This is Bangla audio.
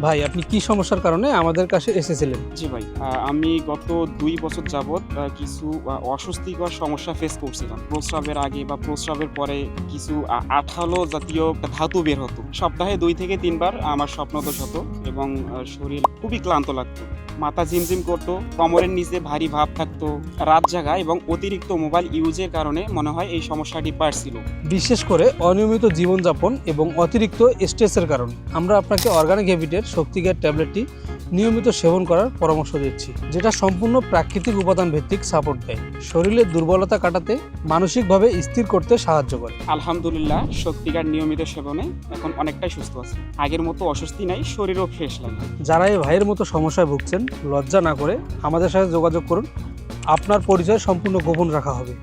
ভাই, আপনি কি সমস্যার কারণে আমাদের কাছে এসেছিলেন? জি ভাই, আমি গত ২ বছর যাবৎ কিছু অস্বস্তিকর সমস্যা ফেস করছিলাম। প্রস্রাবের আগে বা প্রস্রাবের পরে কিছু আঠালো জাতীয় ধাতু বের হতো। সপ্তাহে ২ থেকে ৩ বার আমার স্বপ্নদোষ হতো এবং শরীর খুবই ক্লান্ত লাগতো। মাথা ঝিমঝিম করতো, কোমরের নিচে ভারী ভাব থাকতো। রাত জাগা এবং অতিরিক্ত মোবাইল ইউজের কারণে মনে হয় এই সমস্যাটি বাড়ছিল। বিশেষ করে অনিয়মিত জীবনযাপন এবং অতিরিক্ত স্ট্রেসের কারণে আমরা আপনাকে অর্গানিক হ্যাবিটের শক্তিকার ট্যাবলেটটি নিয়মিত সেবন করার পরামর্শ দিচ্ছি, যেটা সম্পূর্ণ প্রাকৃতিক উপাদান ভিত্তিক সাপোর্ট দেয়, শরীরের দুর্বলতা কাটাতে, মানসিকভাবে স্থির করতে সাহায্য করে। আলহামদুলিল্লাহ, শক্তিকার নিয়মিত সেবনে এখন অনেকটাই সুস্থ আছি। আগের মতো অস্বস্তি নাই, শরীরও ফ্রেশ লাগে। যারা এই ভাইয়ের মতো সমস্যায় ভুগছেন, লজ্জা না করে আমাদের সাথে যোগাযোগ করুন। আপনার পরিচয় সম্পূর্ণ গোপন রাখা হবে।